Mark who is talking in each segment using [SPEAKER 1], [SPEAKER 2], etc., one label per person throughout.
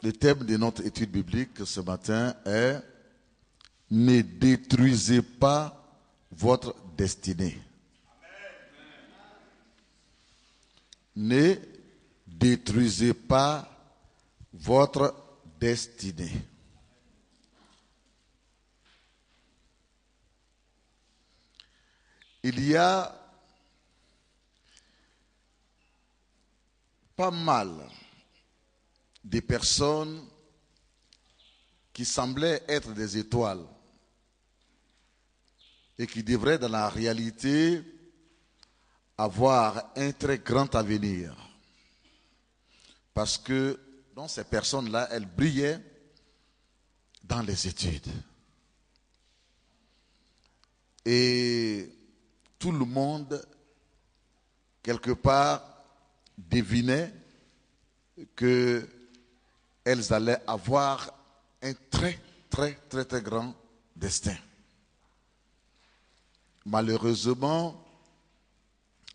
[SPEAKER 1] Le thème de notre étude biblique ce matin est « Ne détruisez pas votre destinée ». Ne détruisez pas votre destinée. Il y a pas mal de personnes qui semblaient être des étoiles et qui devraient dans la réalité avoir un très grand avenir. Parce que dans ces personnes-là, elles brillaient dans les études. Et tout le monde, quelque part, devinait qu'elles allaient avoir un très grand destin. Malheureusement,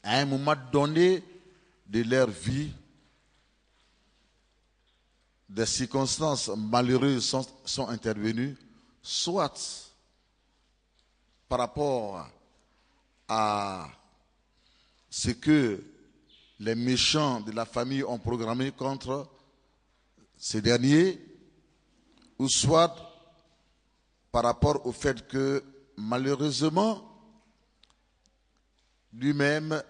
[SPEAKER 1] à un moment donné de leur vie, des circonstances malheureuses sont intervenues, soit par rapport à ce que les méchants de la famille ont programmé contre ces derniers, ou soit par rapport au fait que malheureusement, lui-même,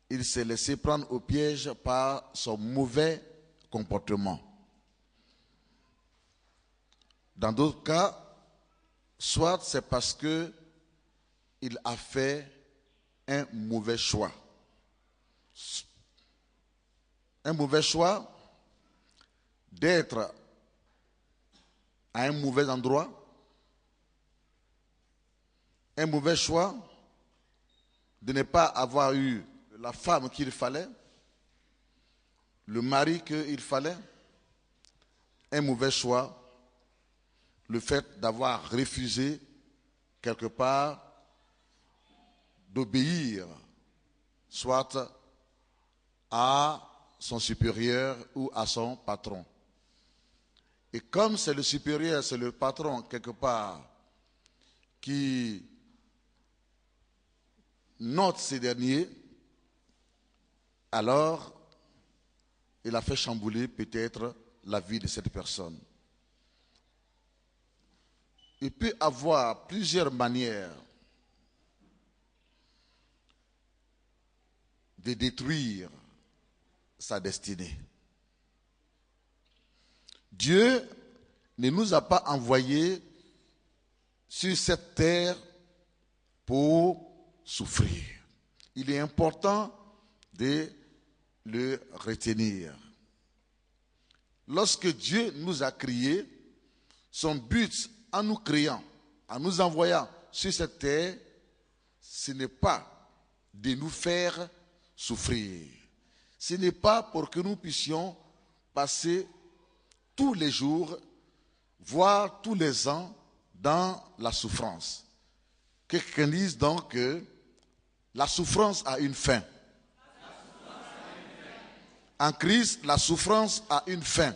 [SPEAKER 1] il s'est laissé prendre au piège par son mauvais comportement. Dans d'autres cas, soit c'est parce que il a fait un mauvais choix. Un mauvais choix d'être à un mauvais endroit. Un mauvais choix de ne pas avoir eu la femme qu'il fallait, le mari qu'il fallait. Un mauvais choix, le fait d'avoir refusé quelque part d'obéir, soit à son supérieur ou à son patron. Et comme c'est le supérieur, c'est le patron quelque part qui note ces derniers, alors il a fait chambouler peut-être la vie de cette personne. Il peut avoir plusieurs manières de détruire sa destinée. Dieu ne nous a pas envoyés sur cette terre pour souffrir. Il est important de le retenir. Lorsque Dieu nous a créés, son but en nous créant, en nous envoyant sur cette terre, ce n'est pas de nous faire souffrir. Ce n'est pas pour que nous puissions passer tous les jours, voire tous les ans, dans la souffrance. Quelqu'un dise donc que la souffrance a une fin. En Christ, la souffrance a une fin.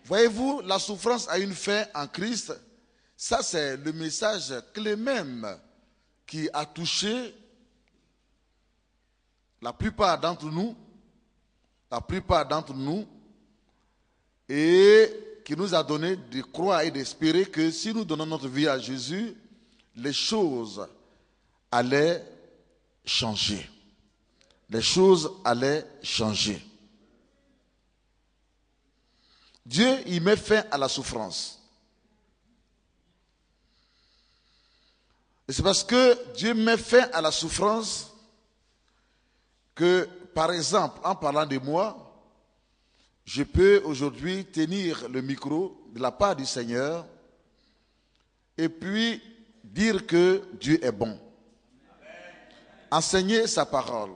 [SPEAKER 1] Voyez-vous, la souffrance a une fin en Christ. Ça, c'est le message clé même qui a touché la plupart d'entre nous, et qui nous a donné de croire et d'espérer que si nous donnons notre vie à Jésus, les choses allaient changer. Les choses allaient changer. Dieu, il met fin à la souffrance. Et c'est parce que Dieu met fin à la souffrance que, par exemple, en parlant de moi, je peux aujourd'hui tenir le micro de la part du Seigneur et puis dire que Dieu est bon. Enseigner sa parole.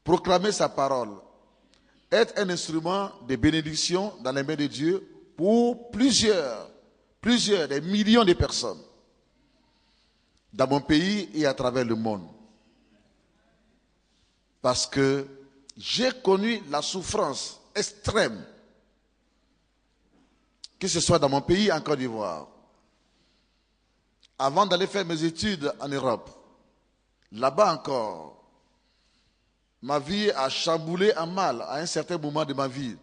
[SPEAKER 1] Proclamer sa parole. Être un instrument de bénédiction dans les mains de Dieu pour plusieurs, des millions de personnes dans mon pays et à travers le monde. Parce que j'ai connu la souffrance extrême, que ce soit dans mon pays, en Côte d'Ivoire. Avant d'aller faire mes études en Europe, là-bas encore, ma vie a chamboulé en mal à un certain moment de ma vie.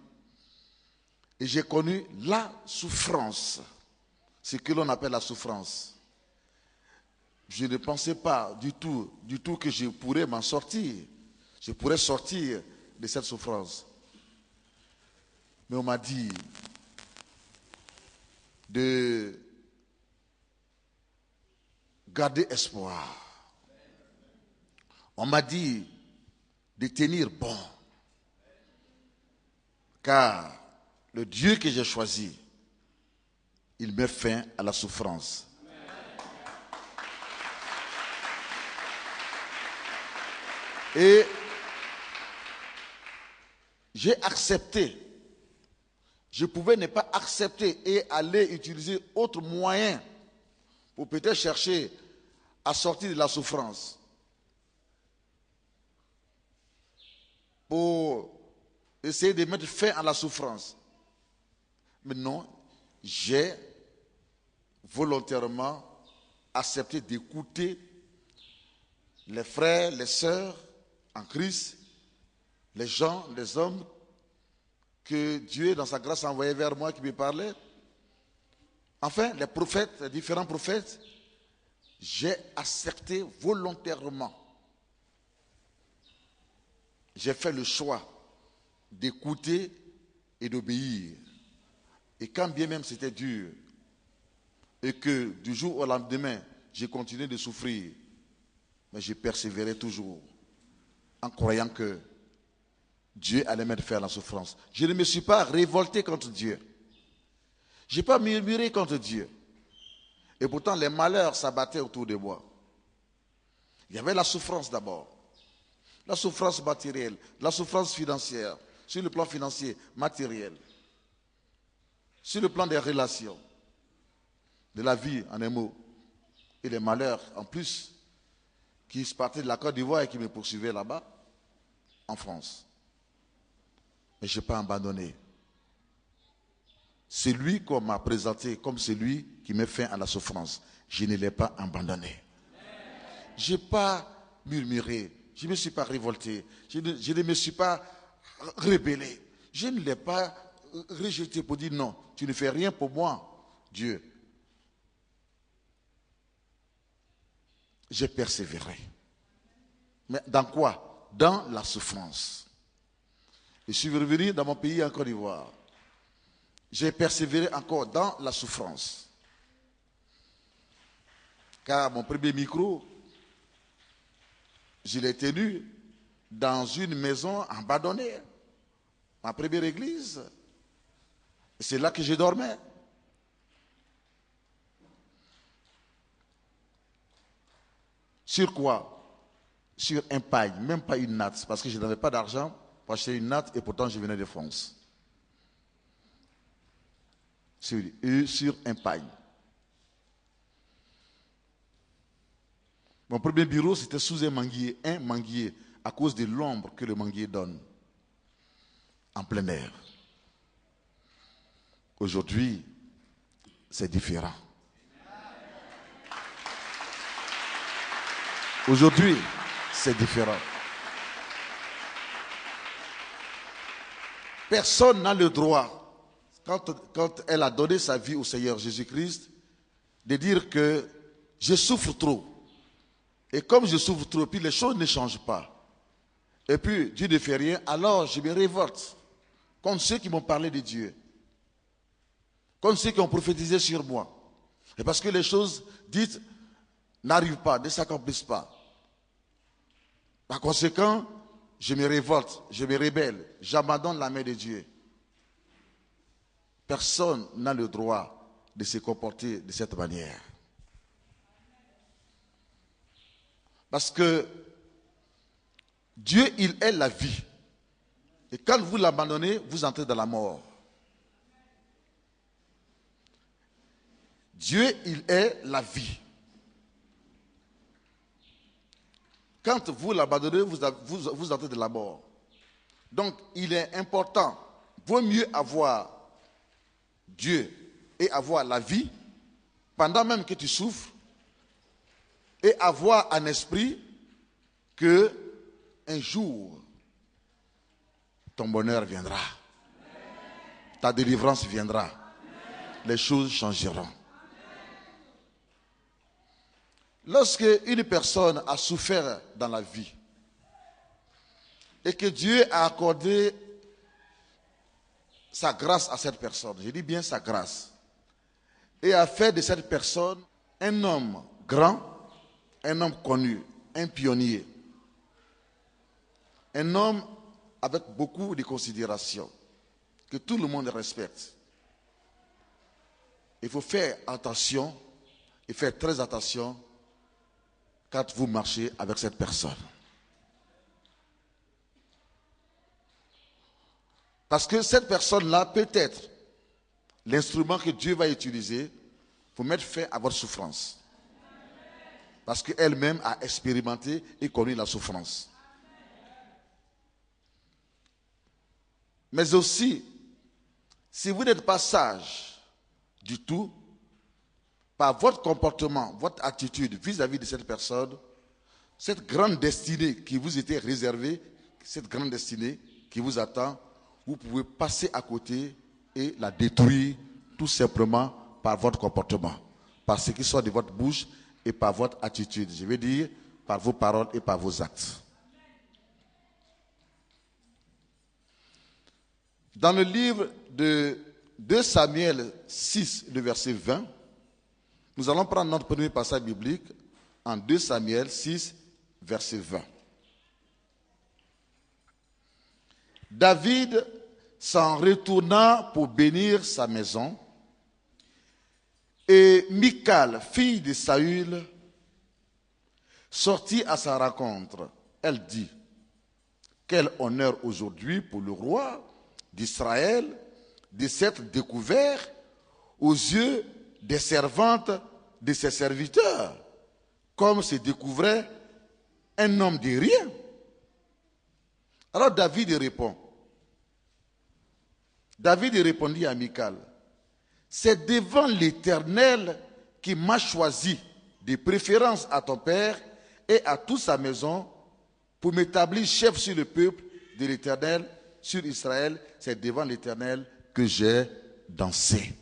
[SPEAKER 1] Et j'ai connu la souffrance, ce que l'on appelle la souffrance. Je ne pensais pas du tout que je pourrais m'en sortir. Je pourrais sortir de cette souffrance. Mais on m'a dit de garder espoir. On m'a dit de tenir bon. Car le Dieu que j'ai choisi, il met fin à la souffrance. Et j'ai accepté. Je pouvais ne pas accepter et aller utiliser autre moyen pour peut-être chercher à sortir de la souffrance. Pour essayer de mettre fin à la souffrance. Mais non, j'ai volontairement accepté d'écouter les frères, les sœurs en Christ, les gens, les hommes que Dieu, dans sa grâce, a envoyés vers moi qui me parlaient. Enfin, les prophètes, les différents prophètes, j'ai accepté volontairement. J'ai fait le choix d'écouter et d'obéir. Et quand bien même c'était dur, et que du jour au lendemain, j'ai continué de souffrir, mais j'ai persévéré toujours, en croyant que Dieu allait mettre fin à la souffrance. Je ne me suis pas révolté contre Dieu. Je n'ai pas murmuré contre Dieu. Et pourtant, les malheurs s'abattaient autour de moi. Il y avait la souffrance d'abord. La souffrance matérielle, la souffrance financière, sur le plan financier, matériel, sur le plan des relations, de la vie en un mot, et les malheurs en plus, qui se partaient de la Côte d'Ivoire et qui me poursuivaient là-bas, en France. Mais je n'ai pas abandonné. C'est lui qu'on m'a présenté comme celui qui met fin à la souffrance. Je ne l'ai pas abandonné. Je n'ai pas murmuré. Je ne me suis pas révolté. Je ne me suis pas rébellé. Je ne l'ai pas rejeté pour dire non, tu ne fais rien pour moi, Dieu. J'ai persévéré. Mais dans quoi? Dans la souffrance. Je suis revenu dans mon pays en Côte d'Ivoire. J'ai persévéré encore dans la souffrance. Car mon premier micro, je l'ai tenu dans une maison abandonnée. Ma première église. C'est là que je dormais. Sur quoi? Sur un paille, même pas une natte, parce que je n'avais pas d'argent pour acheter une natte et pourtant je venais de France. Sur un paille. Mon premier bureau, c'était sous un manguier, à cause de l'ombre que le manguier donne, en plein air. Aujourd'hui, c'est différent. Aujourd'hui, c'est différent. Personne n'a le droit, quand elle a donné sa vie au Seigneur Jésus-Christ, de dire que je souffre trop. Et comme je souffre trop, puis les choses ne changent pas. Et puis Dieu ne fait rien, alors je me révolte contre ceux qui m'ont parlé de Dieu. Contre ceux qui ont prophétisé sur moi. Et parce que les choses dites n'arrivent pas, ne s'accomplissent pas. Par conséquent, je me révolte, je me rébelle, j'abandonne la main de Dieu. Personne n'a le droit de se comporter de cette manière. Parce que Dieu, il est la vie. Et quand vous l'abandonnez, vous entrez dans la mort. Dieu, il est la vie. Quand vous l'abandonnez, vous entrez dans la mort. Donc, il est important, vaut mieux avoir Dieu et avoir la vie, pendant même que tu souffres, et avoir un esprit que un jour, ton bonheur viendra, ta délivrance viendra, les choses changeront. Lorsque une personne a souffert dans la vie et que Dieu a accordé sa grâce à cette personne, je dis bien sa grâce, et a fait de cette personne un homme grand, un homme connu, un pionnier, un homme avec beaucoup de considération, que tout le monde respecte. Il faut faire attention et faire très attention quand vous marchez avec cette personne. Parce que cette personne-là peut être l'instrument que Dieu va utiliser pour mettre fin à votre souffrance. Parce qu'elle-même a expérimenté et connu la souffrance. Mais aussi, si vous n'êtes pas sage du tout, par votre comportement, votre attitude vis-à-vis de cette personne, cette grande destinée qui vous était réservée, cette grande destinée qui vous attend, vous pouvez passer à côté et la détruire tout simplement par votre comportement, par ce qui sort de votre bouche et par votre attitude. Je veux dire, par vos paroles et par vos actes. Dans le livre de 2 Samuel 6, le verset 20, nous allons prendre notre premier passage biblique en 2 Samuel 6, verset 20. David s'en retourna pour bénir sa maison, et Michal, fille de Saül, sortit à sa rencontre. Elle dit: quel honneur aujourd'hui pour le roi d'Israël de s'être découvert aux yeux des servantes de ses serviteurs, comme se découvrait un homme de rien. Alors David répond. David répondit à Michal: c'est devant l'Éternel qui m'a choisi de préférence à ton père et à toute sa maison pour m'établir chef sur le peuple de l'Éternel, sur Israël. C'est devant l'Éternel que j'ai dansé.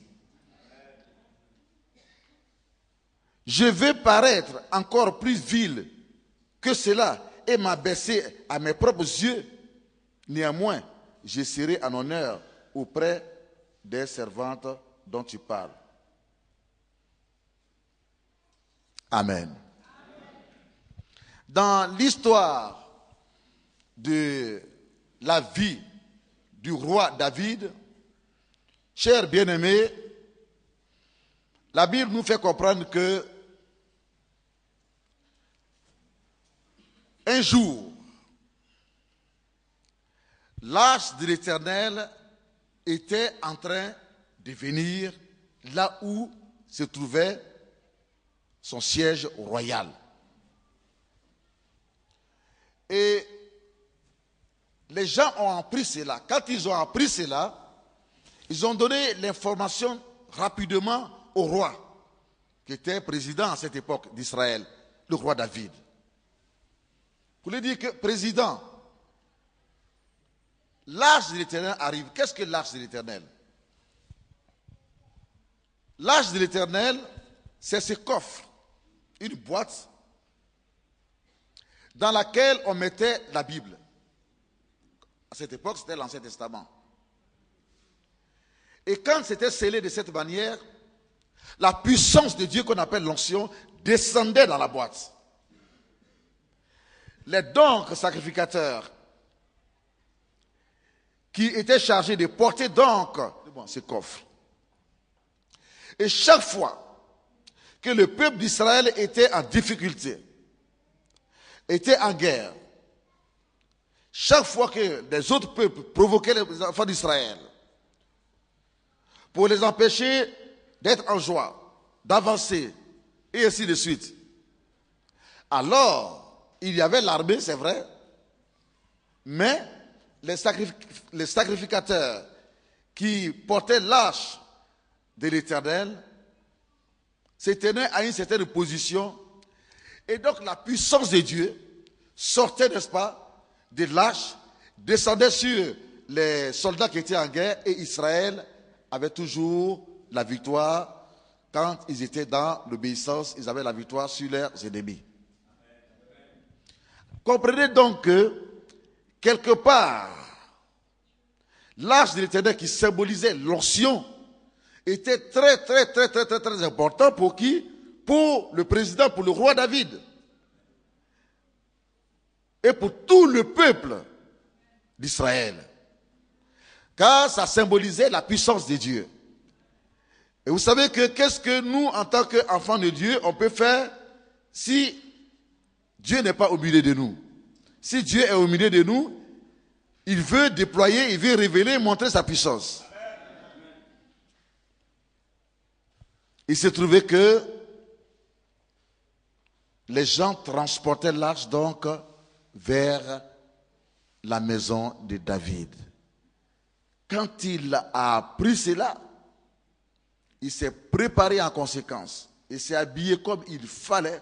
[SPEAKER 1] Je veux paraître encore plus vil que cela et m'abaisser à mes propres yeux. Néanmoins, je serai en honneur auprès des servantes dont tu parles. Amen. Dans l'histoire de la vie du roi David, chers bien-aimés, la Bible nous fait comprendre que un jour, l'arche de l'Éternel était en train de venir là où se trouvait son siège royal. Et les gens ont appris cela. Quand ils ont appris cela, ils ont donné l'information rapidement au roi, qui était président à cette époque d'Israël, le roi David. Pour lui dire que, président, l'arche de l'Éternel arrive. Qu'est-ce que l'arche de l'Éternel? L'arche de l'Éternel, c'est ce coffre, une boîte dans laquelle on mettait la Bible. À cette époque, c'était l'Ancien Testament. Et quand c'était scellé de cette manière, la puissance de Dieu qu'on appelle l'onction descendait dans la boîte. Les donc sacrificateurs qui étaient chargés de porter donc ce coffre. Et chaque fois que le peuple d'Israël était en difficulté, était en guerre, chaque fois que les autres peuples provoquaient les enfants d'Israël pour les empêcher d'être en joie, d'avancer, et ainsi de suite, alors il y avait l'armée, c'est vrai, mais les sacrificateurs qui portaient l'arche de l'Éternel se tenaient à une certaine position. Et donc la puissance de Dieu sortait, n'est-ce pas, de l'arche, descendait sur les soldats qui étaient en guerre, et Israël avait toujours la victoire. Quand ils étaient dans l'obéissance, ils avaient la victoire sur leurs ennemis. Comprenez donc que, quelque part, l'arche de l'Éternel qui symbolisait l'onction était très important pour qui? Pour le président, pour le roi David. Et pour tout le peuple d'Israël. Car ça symbolisait la puissance de Dieu. Et vous savez que qu'est-ce que nous, en tant qu'enfants de Dieu, on peut faire si Dieu n'est pas au milieu de nous? Si Dieu est au milieu de nous, il veut déployer, il veut révéler, montrer sa puissance. Il s'est trouvé que les gens transportaient l'arche donc vers la maison de David. Quand il a appris cela, il s'est préparé en conséquence. Il s'est habillé comme il fallait,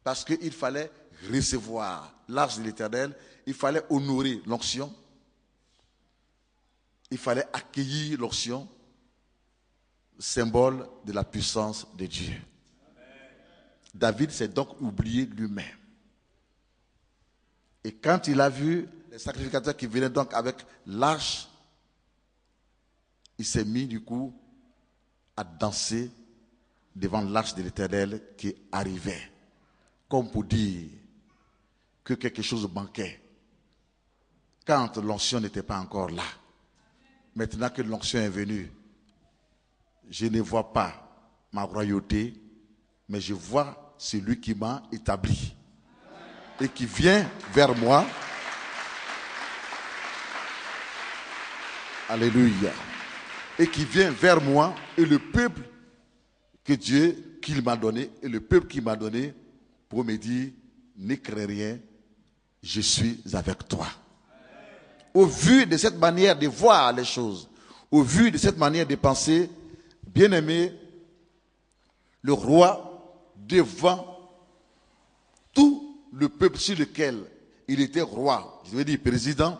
[SPEAKER 1] parce qu'il fallait recevoir l'arche de l'Éternel, il fallait honorer l'onction, il fallait accueillir l'onction, symbole de la puissance de Dieu. David s'est donc oublié lui-même. Et quand il a vu les sacrificateurs qui venaient donc avec l'arche, il s'est mis du coup à danser devant l'arche de l'Éternel qui arrivait, comme pour dire que quelque chose manquait quand l'onction n'était pas encore là. Maintenant que l'onction est venue, je ne vois pas ma royauté, mais je vois celui qui m'a établi et qui vient vers moi. Alléluia. Et qui vient vers moi, et le peuple que Dieu qu'il m'a donné, et le peuple qu'il m'a donné pour me dire, ne crains rien, je suis avec toi. Au vu de cette manière de voir les choses, au vu de cette manière de penser, bien-aimé, le roi, devant tout le peuple sur lequel il était roi, je veux dire président,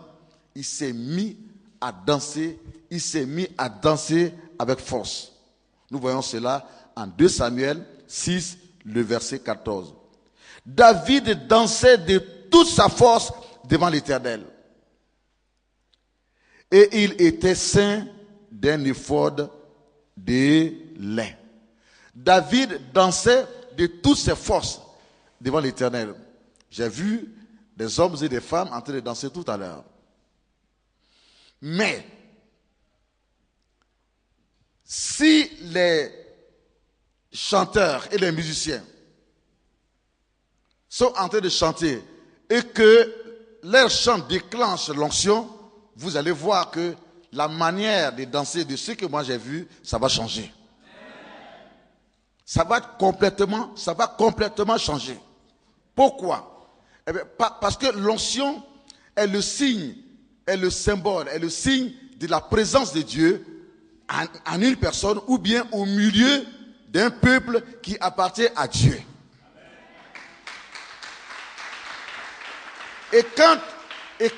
[SPEAKER 1] il s'est mis à danser, il s'est mis à danser avec force. Nous voyons cela en 2 Samuel 6, le verset 14. David dansait de toute sa force devant l'Éternel. Et il était ceint d'un éphod de lin. David dansait de toutes ses forces devant l'Éternel. J'ai vu des hommes et des femmes en train de danser tout à l'heure. Mais, si les chanteurs et les musiciens sont en train de chanter et que leur chant déclenche l'onction, vous allez voir que la manière de danser de ce que moi j'ai vu, ça va changer. Ça va complètement changer. Pourquoi? Eh bien, parce que l'onction est le signe, est le symbole, est le signe de la présence de Dieu en une personne ou bien au milieu d'un peuple qui appartient à Dieu. Et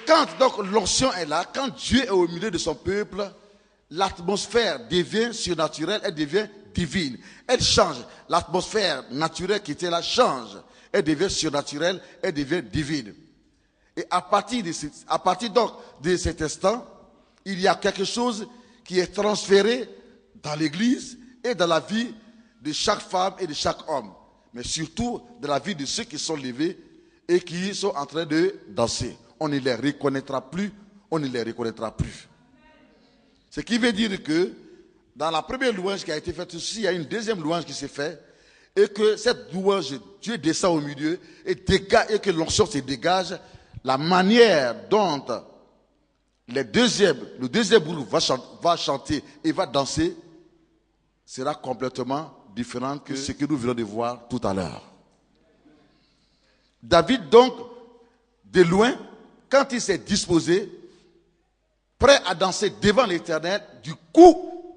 [SPEAKER 1] quand donc l'onction est là, quand Dieu est au milieu de son peuple, l'atmosphère devient surnaturelle, elle devient divine. Elle change. L'atmosphère naturelle qui était là change. Elle devient surnaturelle, elle devient divine. Et à partir donc de cet instant, il y a quelque chose qui est transféré dans l'église et dans la vie de chaque femme et de chaque homme. Mais surtout dans la vie de ceux qui sont levés et qui sont en train de danser. On ne les reconnaîtra plus, on ne les reconnaîtra plus. Ce qui veut dire que dans la première louange qui a été faite ici, il y a une deuxième louange qui s'est faite et que cette louange, Dieu descend au milieu et que l'onction se dégage. La manière dont le deuxième groupe va chanter et va danser sera complètement différent que ce que nous venons de voir tout à l'heure. David donc, de loin, quand il s'est disposé, prêt à danser devant l'Éternel. Du coup,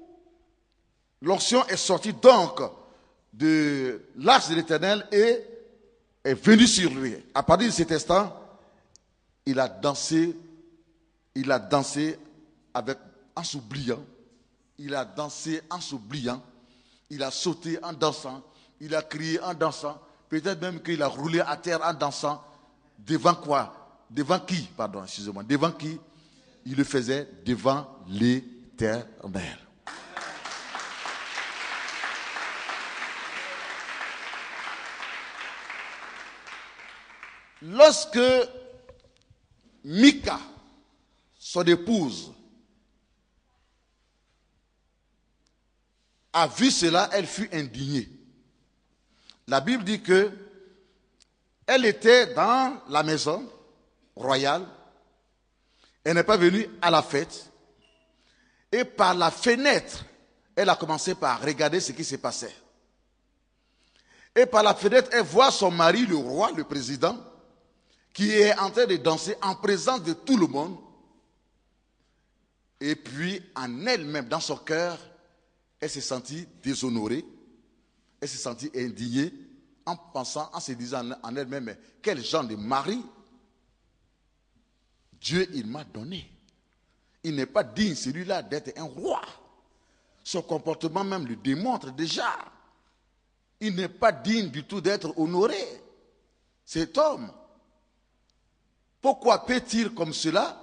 [SPEAKER 1] l'onction est sortie donc de l'arche de l'Éternel et est venue sur lui. À partir de cet instant, il a dansé avec, en s'oubliant. Il a dansé en s'oubliant. Il a sauté en dansant. Il a crié en dansant. Peut-être même qu'il a roulé à terre en dansant. Devant quoi? Devant qui? Pardon, excusez-moi. Devant qui? Il le faisait devant l'Éternel. Lorsque Mika, son épouse, a vu cela, elle fut indignée. La Bible dit que elle était dans la maison royale. Elle n'est pas venue à la fête. Et par la fenêtre, elle a commencé par regarder ce qui se passait. Et par la fenêtre, elle voit son mari, le roi, le président, qui est en train de danser en présence de tout le monde. Et puis, en elle-même, dans son cœur, elle s'est sentie déshonorée. Elle s'est sentie indignée en pensant, en se disant en elle-même, mais quel genre de mari Dieu, il m'a donné. Il n'est pas digne, celui-là, d'être un roi. Son comportement même le démontre déjà. Il n'est pas digne du tout d'être honoré. Cet homme. Pourquoi peut-il comme cela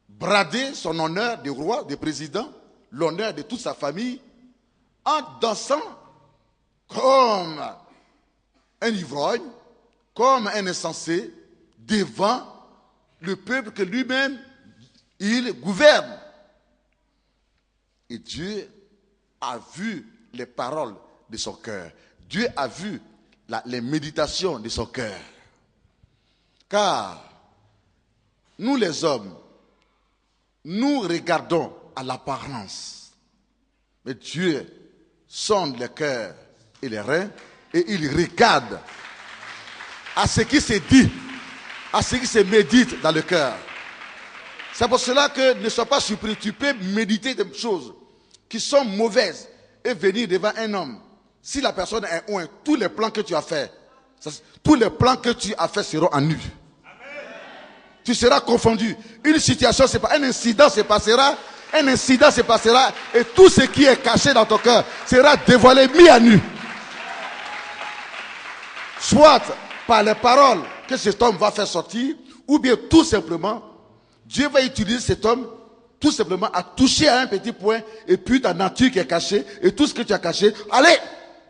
[SPEAKER 1] brader son honneur de roi, de président, l'honneur de toute sa famille, en dansant comme un ivrogne, comme un insensé, devant le peuple que lui-même, il gouverne. Et Dieu a vu les paroles de son cœur. Dieu a vu les méditations de son cœur. Car nous les hommes, nous regardons à l'apparence. Mais Dieu sonde le cœur et les reins et il regarde à ce qui se dit, à ce qui se médite dans le cœur. C'est pour cela que ne sois pas surpris. Tu peux méditer des choses qui sont mauvaises et venir devant un homme. Si la personne est loin, tous les plans que tu as faits, seront en nu. Tu seras confondu. Une situation, un incident se passera. Un incident se passera et tout ce qui est caché dans ton cœur sera dévoilé, mis à nu. Soit par les paroles que cet homme va faire sortir, ou bien tout simplement, Dieu va utiliser cet homme tout simplement à toucher à un petit point et puis ta nature qui est cachée et tout ce que tu as caché, allez,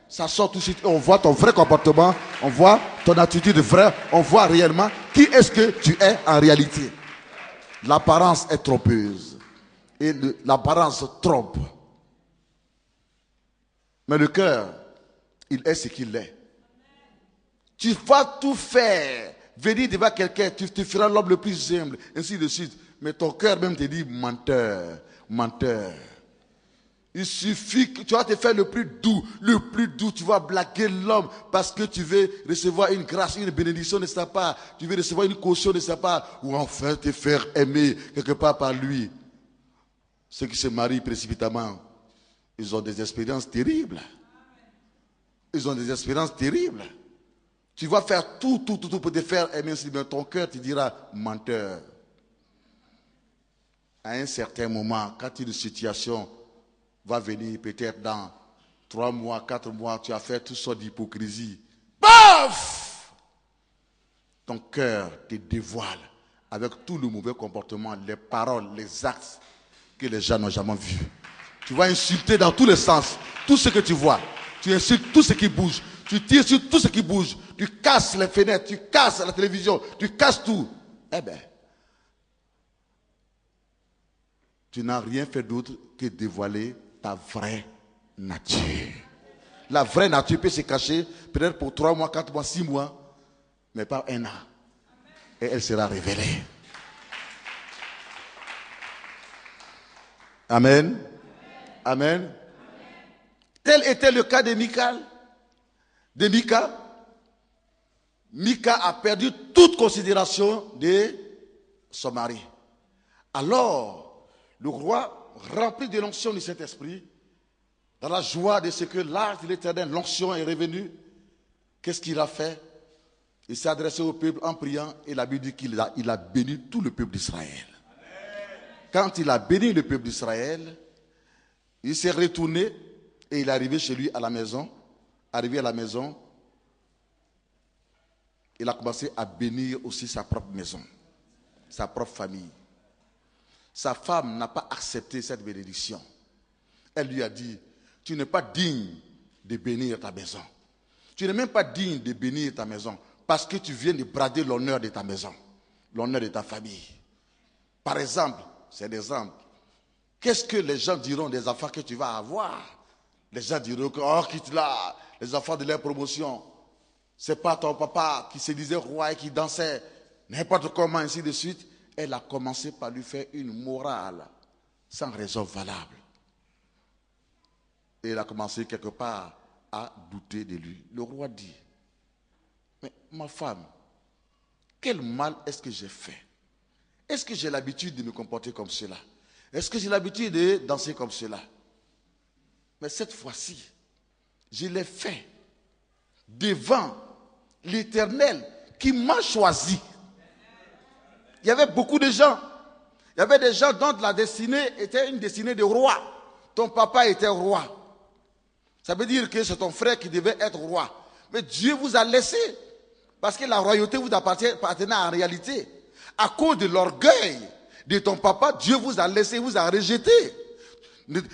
[SPEAKER 1] ça sort tout de suite et on voit ton vrai comportement, on voit ton attitude vraie, on voit réellement qui est-ce que tu es en réalité. L'apparence est trompeuse et l'apparence trompe. Mais le cœur, il est ce qu'il est. Tu vas tout faire. Venir devant quelqu'un, tu te feras l'homme le plus humble, ainsi de suite. Mais ton cœur même te dit menteur, menteur. Il suffit que tu vas te faire le plus doux, tu vas blaguer l'homme parce que tu veux recevoir une grâce, une bénédiction de sa part, tu veux recevoir une caution de sa part, ou enfin te faire aimer quelque part par lui. Ceux qui se marient précipitamment, ils ont des expériences terribles. Ils ont des expériences terribles. Tu vas faire tout pour te faire aimer, mais ton cœur te dira menteur. À un certain moment, quand une situation va venir, peut-être dans 3 mois, 4 mois, tu as fait toutes sortes d'hypocrisie. Paf! Ton cœur te dévoile avec tout le mauvais comportement, les paroles, les actes que les gens n'ont jamais vus. Tu vas insulter dans tous les sens, tout ce que tu vois. Tu insultes tout ce qui bouge. Tu tires sur tout ce qui bouge. Tu casses les fenêtres, tu casses la télévision, tu casses tout. Eh bien, tu n'as rien fait d'autre que dévoiler ta vraie nature. La vraie nature peut se cacher peut-être pour 3 mois, 4 mois, 6 mois, mais pas 1 an. Et elle sera révélée. Amen. Amen. Tel était le cas de Mika. Mika a perdu toute considération de son mari. Alors, le roi, rempli de l'onction du Saint-Esprit, dans la joie de ce que l'âge de l'Éternel, l'onction est revenue, qu'est-ce qu'il a fait? Il s'est adressé au peuple en priant et la Bible dit qu'il a béni tout le peuple d'Israël. Quand il a béni le peuple d'Israël, il s'est retourné et il est arrivé chez lui à la maison. Arrivé à la maison, il a commencé à bénir aussi sa propre maison, sa propre famille. Sa femme n'a pas accepté cette bénédiction. Elle lui a dit, tu n'es pas digne de bénir ta maison. Tu n'es même pas digne de bénir ta maison parce que tu viens de brader l'honneur de ta maison, l'honneur de ta famille. Par exemple, c'est l'exemple. Qu'est-ce que les gens diront des enfants que tu vas avoir? Les gens diront que, oh, quitte là, les enfants de leur promotion. C'est pas ton papa qui se disait roi et qui dansait n'importe comment, ainsi de suite. Elle a commencé par lui faire une morale sans raison valable. Et elle a commencé quelque part à douter de lui. Le roi dit, mais ma femme, quel mal est-ce que j'ai fait? Est-ce que j'ai l'habitude de me comporter comme cela? Est-ce que j'ai l'habitude de danser comme cela? Mais cette fois-ci, je l'ai fait devant l'Éternel qui m'a choisi. Il y avait beaucoup de gens. Il y avait des gens dont la destinée était une destinée de roi. Ton papa était roi. Ça veut dire que c'est ton frère qui devait être roi. Mais Dieu vous a laissé. Parce que la royauté vous appartenait en réalité. À cause de l'orgueil de ton papa, Dieu vous a laissé, vous a rejeté.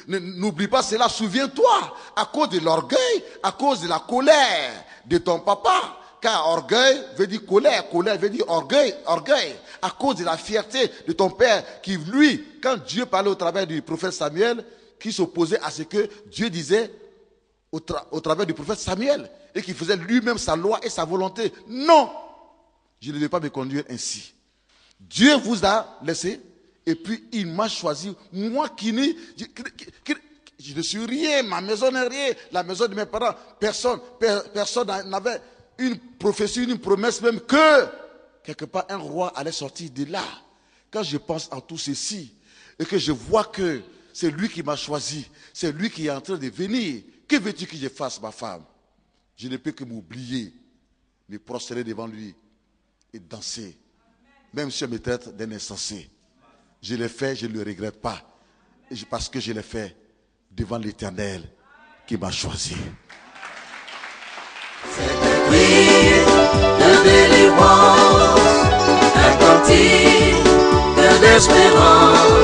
[SPEAKER 1] N'oublie pas cela, souviens-toi. À cause de l'orgueil, à cause de la colère de ton papa. Car orgueil veut dire colère, colère veut dire orgueil, orgueil. À cause de la fierté de ton père qui, lui, quand Dieu parlait au travers du prophète Samuel, qui s'opposait à ce que Dieu disait au travers du prophète Samuel, et qui faisait lui-même sa loi et sa volonté. Non, je ne vais pas me conduire ainsi. Dieu vous a laissé, et puis il m'a choisi, moi qui je ne suis rien, ma maison n'est rien, la maison de mes parents, personne n'avait une prophétie, une promesse même que quelque part un roi allait sortir de là. Quand je pense en tout ceci et que je vois que c'est lui qui m'a choisi, c'est lui qui est en train de venir, que veux-tu que je fasse, ma femme? Je ne peux que m'oublier, me prosterner devant lui et danser, même si je me traite d'un insensé. Je l'ai fait, je ne le regrette pas, parce que je l'ai fait devant l'Éternel qui m'a choisi.
[SPEAKER 2] De délivrance, un cantique d'espérance.